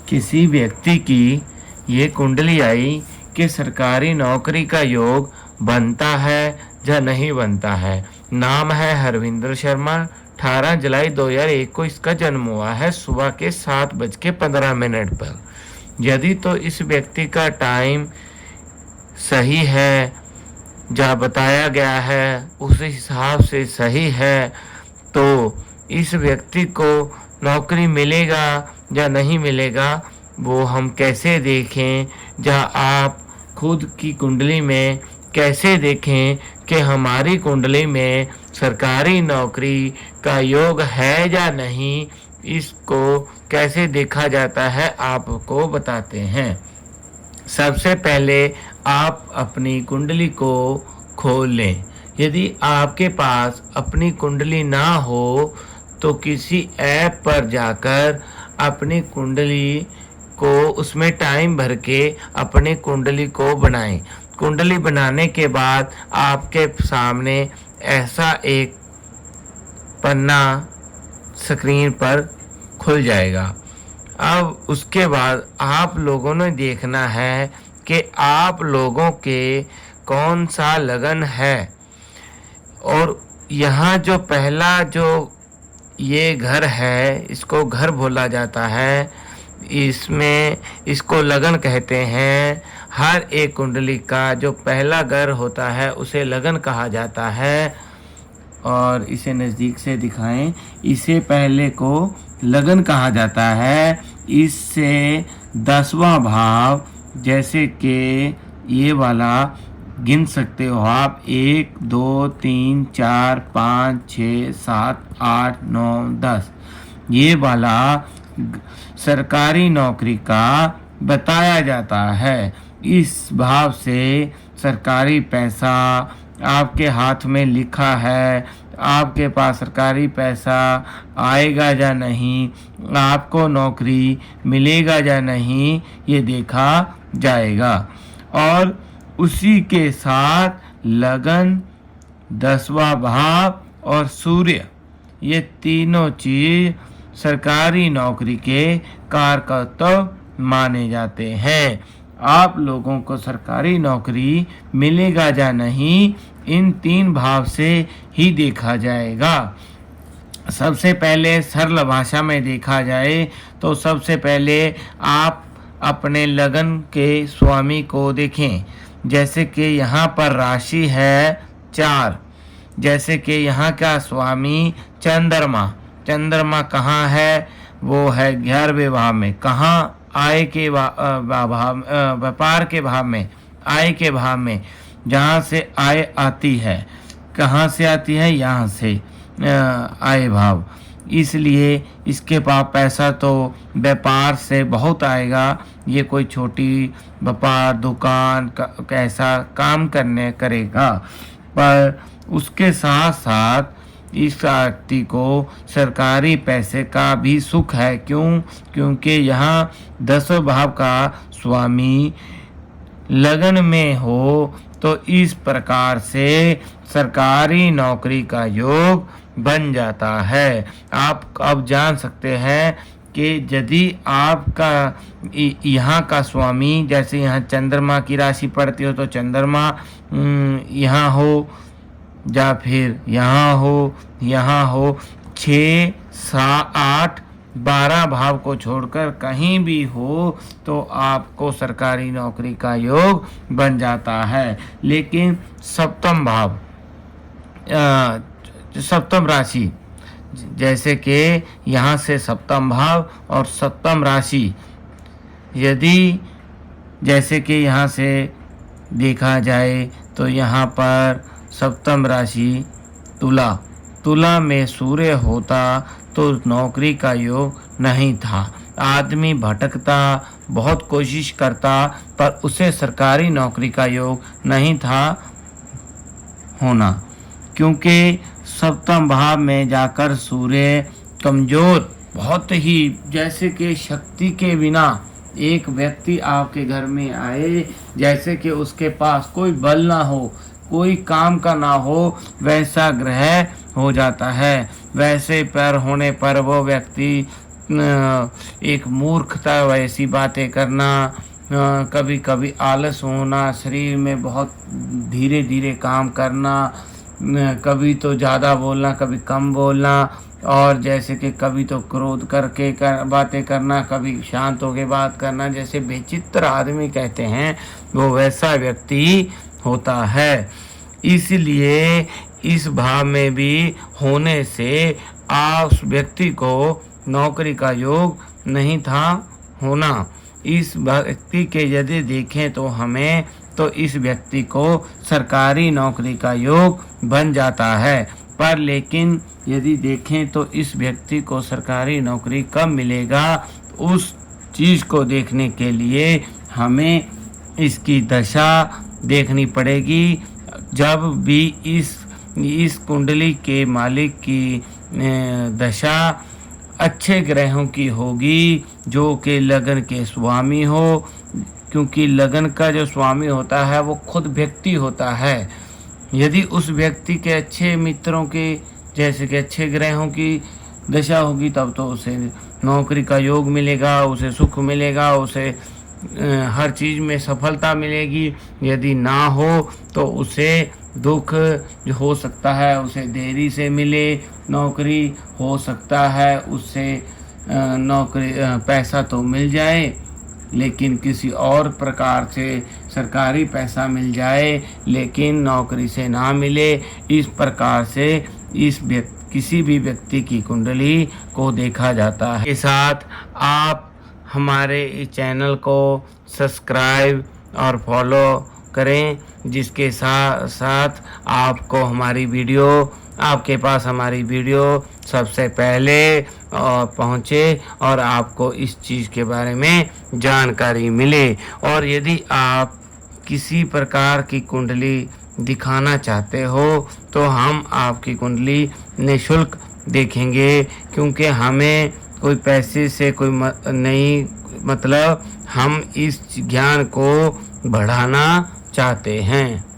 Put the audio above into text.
किसी व्यक्ति की ये कुंडली आई कि सरकारी नौकरी का योग बनता है या नहीं बनता है। नाम है हरविंदर शर्मा। 18 जुलाई 2001 को इसका जन्म हुआ है सुबह के 7:15 पर। यदि तो इस व्यक्ति का टाइम सही है, जहाँ बताया गया है उस हिसाब से सही है, तो इस व्यक्ति को नौकरी मिलेगा या नहीं मिलेगा वो हम कैसे देखें। जहाँ आप खुद की कुंडली में कैसे देखें कि हमारी कुंडली में सरकारी नौकरी का योग है या नहीं, इसको कैसे देखा जाता है आपको बताते हैं। सबसे पहले आप अपनी कुंडली को खोल लें। यदि आपके पास अपनी कुंडली ना हो तो किसी ऐप पर जाकर अपनी कुंडली को उसमें टाइम भर के अपनी कुंडली को बनाएं। कुंडली बनाने के बाद आपके सामने ऐसा एक पन्ना स्क्रीन पर खुल जाएगा। अब उसके बाद आप लोगों ने देखना है कि आप लोगों के कौन सा लगन है। और यहाँ जो पहला जो ये घर है, इसको घर बोला जाता है। इसमें इसको लगन कहते हैं। हर एक कुंडली का जो पहला घर होता है उसे लगन कहा जाता है। और इसे नज़दीक से दिखाएं। इसे पहले को लगन कहा जाता है। इससे 10वां भाव, जैसे कि ये वाला गिन सकते हो आप, 1 2 3 4 5 6 7 8 9 10, ये वाला सरकारी नौकरी का बताया जाता है। इस भाव से सरकारी पैसा आपके हाथ में लिखा है, आपके पास सरकारी पैसा आएगा या नहीं, आपको नौकरी मिलेगा या नहीं, ये देखा जाएगा। और उसी के साथ लगन, 10वां भाव और सूर्य, ये तीनों चीज सरकारी नौकरी के कारकर्तव्य माने जाते हैं। आप लोगों को सरकारी नौकरी मिलेगा या नहीं, इन 3 भाव से ही देखा जाएगा। सबसे पहले सरल भाषा में देखा जाए तो सबसे पहले आप अपने लगन के स्वामी को देखें। जैसे कि यहाँ पर राशि है 4, जैसे कि यहाँ का स्वामी चंद्रमा। चंद्रमा कहाँ है? वो है 11वें भाव में। कहाँ? आय के भाव, व्यापार के भाव में, आय के भाव में, जहाँ से आय आती है। कहाँ से आती है? यहाँ से आय भाव। इसलिए इसके पास पैसा तो व्यापार से बहुत आएगा। ये कोई छोटी व्यापार दुकान कैसा काम करने करेगा। पर उसके साथ साथ इस व्यक्ति को सरकारी पैसे का भी सुख है। क्यों? क्योंकि यहाँ 10 भाव का स्वामी लगन में हो तो इस प्रकार से सरकारी नौकरी का योग बन जाता है। आप अब जान सकते हैं कि यदि आपका यहाँ का स्वामी, जैसे यहाँ चंद्रमा की राशि पड़ती हो तो चंद्रमा यहाँ हो या फिर यहाँ हो 6 7 8 12 भाव को छोड़कर कहीं भी हो तो आपको सरकारी नौकरी का योग बन जाता है। लेकिन सप्तम भाव, सप्तम राशि, जैसे कि यहाँ से सप्तम भाव और सप्तम राशि, यदि जैसे कि यहाँ से देखा जाए तो यहाँ पर सप्तम राशि तुला में सूर्य होता तो नौकरी का योग नहीं था। आदमी भटकता, बहुत कोशिश करता, पर उसे सरकारी नौकरी का योग नहीं था होना, क्योंकि सप्तम भाव में जाकर सूर्य कमजोर, बहुत ही, जैसे कि शक्ति के बिना एक व्यक्ति आपके घर में आए, जैसे कि उसके पास कोई बल ना हो, कोई काम का ना हो, वैसा ग्रह हो जाता है। वैसे पर होने पर वो व्यक्ति एक मूर्खता वैसी बातें करना, कभी कभी आलस होना, शरीर में बहुत धीरे धीरे काम करना, कभी तो ज़्यादा बोलना कभी कम बोलना, और जैसे कि कभी तो क्रोध करके बातें करना, कभी शांत होकर बात करना, जैसे विचित्र आदमी कहते हैं वो वैसा व्यक्ति होता है। इसलिए इस भाव में भी होने से उस व्यक्ति को नौकरी का योग नहीं था होना। इस व्यक्ति के यदि देखें तो हमें तो इस व्यक्ति को सरकारी नौकरी का योग बन जाता है, पर लेकिन यदि देखें तो इस व्यक्ति को सरकारी नौकरी कब मिलेगा, उस चीज़ को देखने के लिए हमें इसकी दशा देखनी पड़ेगी। जब भी इस कुंडली के मालिक की दशा अच्छे ग्रहों की होगी, जो कि लगन के स्वामी हो, क्योंकि लगन का जो स्वामी होता है वो खुद व्यक्ति होता है। यदि उस व्यक्ति के अच्छे मित्रों की, जैसे कि अच्छे ग्रहों की दशा होगी, तब तो उसे नौकरी का योग मिलेगा, उसे सुख मिलेगा, उसे हर चीज़ में सफलता मिलेगी। यदि ना हो तो उसे दुख जो हो सकता है, उसे देरी से मिले नौकरी, हो सकता है उससे नौकरी पैसा तो मिल जाए लेकिन किसी और प्रकार से सरकारी पैसा मिल जाए लेकिन नौकरी से ना मिले। इस प्रकार से किसी भी व्यक्ति की कुंडली को देखा जाता है। के साथ आप हमारे इस चैनल को सब्सक्राइब और फॉलो करें, जिसके साथ आपको आपके पास हमारी वीडियो सबसे पहले पहुँचे और आपको इस चीज़ के बारे में जानकारी मिले। और यदि आप किसी प्रकार की कुंडली दिखाना चाहते हो तो हम आपकी कुंडली निःशुल्क देखेंगे, क्योंकि हमें कोई पैसे से कोई नहीं मतलब, हम इस ज्ञान को बढ़ाना चाहते हैं।